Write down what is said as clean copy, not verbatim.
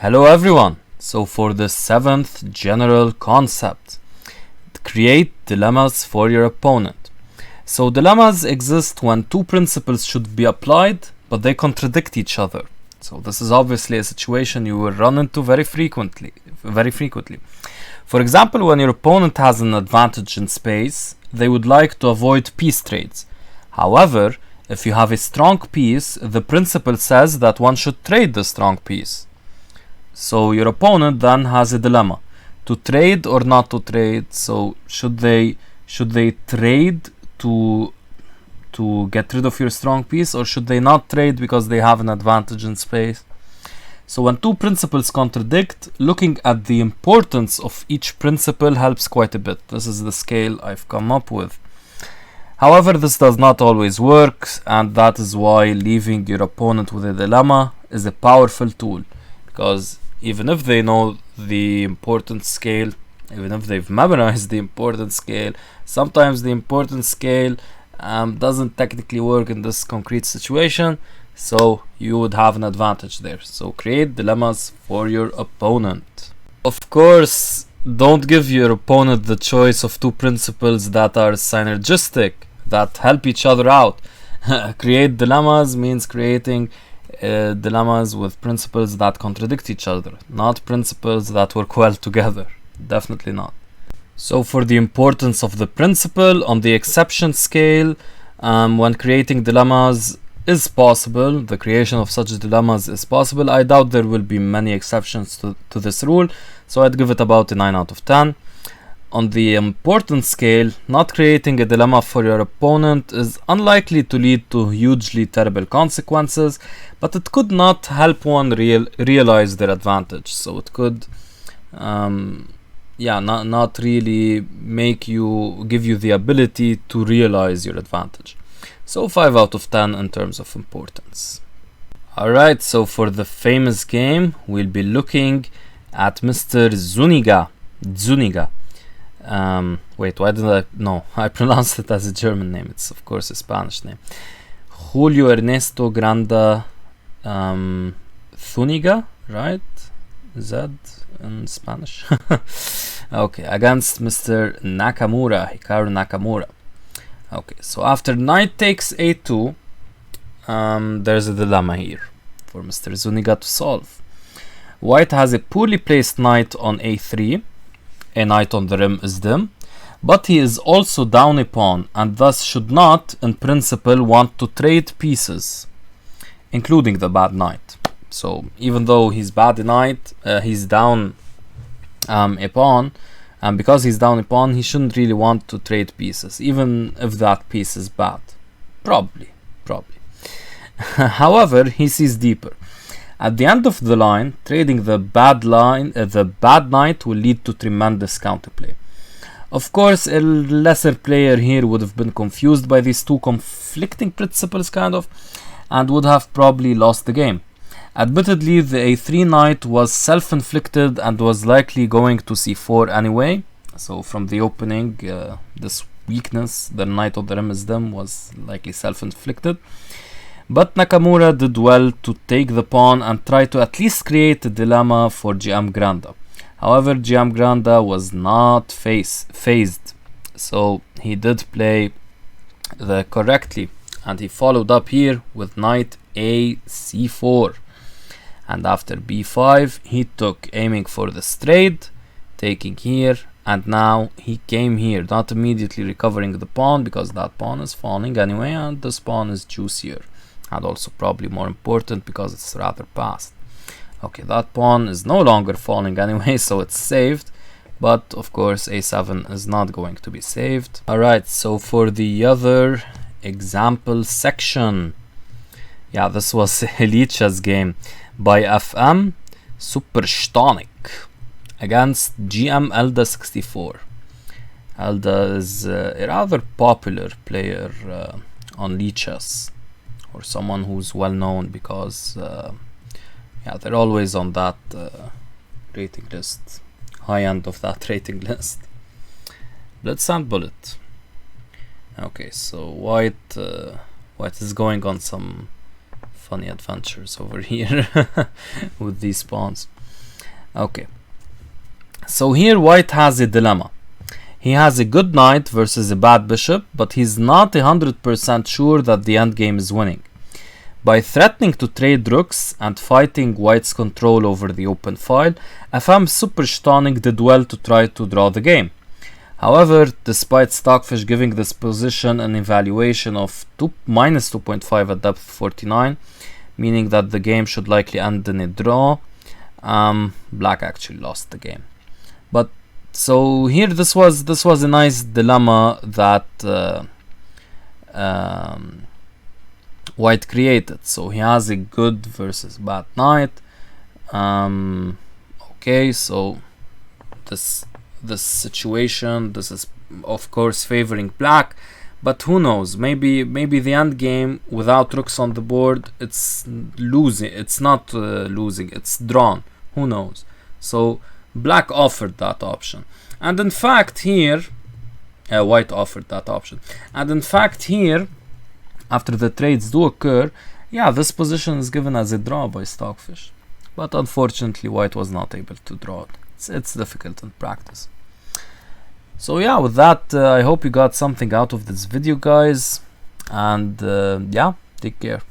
Hello everyone! So for the seventh general concept, create dilemmas for your opponent. So dilemmas exist when two principles should be applied, but they contradict each other. So this is obviously a situation you will run into very frequently. For example, when your opponent has an advantage in space, they would like to avoid piece trades. However, if you have a strong piece, the principle says that one should trade the strong piece. So your opponent then has a dilemma: to trade or not to trade. So should they trade to get rid of your strong piece, or should they not trade because they have an advantage in space? So when two principles contradict, looking at the importance of each principle helps quite a bit. This is the scale I've come up with. However, this does not always work, and that is why leaving your opponent with a dilemma is a powerful tool, because even if they know the importance scale, even if they've memorized the importance scale, sometimes the importance scale doesn't technically work in this concrete situation, so you would have an advantage there. So create dilemmas for your opponent. Of course, don't give your opponent the choice of two principles that are synergistic, that help each other out. Create dilemmas means creating dilemmas with principles that contradict each other, not principles that work well together. Definitely not. So for the importance of the principle on the exception scale, when creating dilemmas is possible, the creation of such dilemmas is possible. I doubt there will be many exceptions to this rule, so I'd give it about a 9 out of 10. On the importance scale, not creating a dilemma for your opponent is unlikely to lead to hugely terrible consequences, but it could not help one realize their advantage. So it could not really give you the ability to realize your advantage. So 5 out of 10 in terms of importance. Alright, so for the famous game, we'll be looking at Mr. Zuniga. Wait, why did I... No, I pronounced it as a German name. It's of course a Spanish name. Julio Ernesto Granda Zuniga, right? Z in Spanish. Okay, against Mr. Hikaru Nakamura. Okay, so after knight takes a2, there's a dilemma here for Mr. Zuniga to solve. White has a poorly placed knight on a3. A knight on the rim is dim, but he is also down a pawn, and thus should not, in principle, want to trade pieces, including the bad knight. So even though he's bad a knight, he's down a pawn, and because he's down a pawn, he shouldn't really want to trade pieces, even if that piece is bad. Probably. However, he sees deeper. At the end of the line, trading the bad knight will lead to tremendous counterplay. Of course, a lesser player here would have been confused by these two conflicting principles, and would have probably lost the game. Admittedly, the a3 knight was self-inflicted and was likely going to c4 anyway. So from the opening, this weakness, the knight on the rim is dim, was likely self-inflicted. But Nakamura did well to take the pawn and try to at least create a dilemma for GM Granda. However, GM Granda was not phased, so he did play correctly, and he followed up here with knight a c4. And after b5, he took, aiming for the straight, taking here, and now he came here, not immediately recovering the pawn, because that pawn is falling anyway, and this pawn is juicier. And also probably more important because it's rather past. Okay, that pawn is no longer falling anyway, so it's saved. But of course a7 is not going to be saved. Alright, so for the other example section, this was Helicha's game by FM Superstonik against GM Elda64. Elda is a rather popular player on Lichess, or someone who's well known, because they're always on that rating list, high end of that rating list. Blitz and bullet. Okay, so white is going on some funny adventures over here with these pawns. Okay, so here white has a dilemma. He has a good knight versus a bad bishop, but he's not 100% sure that the endgame is winning. By threatening to trade rooks and fighting white's control over the open file, FM Supersonic did well to try to draw the game. However, despite Stockfish giving this position an evaluation of minus 2.5 at depth 49, meaning that the game should likely end in a draw, black actually lost the game. But so here this was a nice dilemma that white created. So he has a good versus bad knight. Okay, so this situation, this is of course favoring black, but who knows, maybe the end game without rooks on the board, it's losing. It's not losing, it's drawn. Who knows? So black offered that option, and in fact here white offered that option, and in fact here, after the trades do occur, yeah, this position is given as a draw by Stockfish, but unfortunately white was not able to draw it. It's difficult in practice. So yeah, with that, I hope you got something out of this video, guys, and yeah, take care.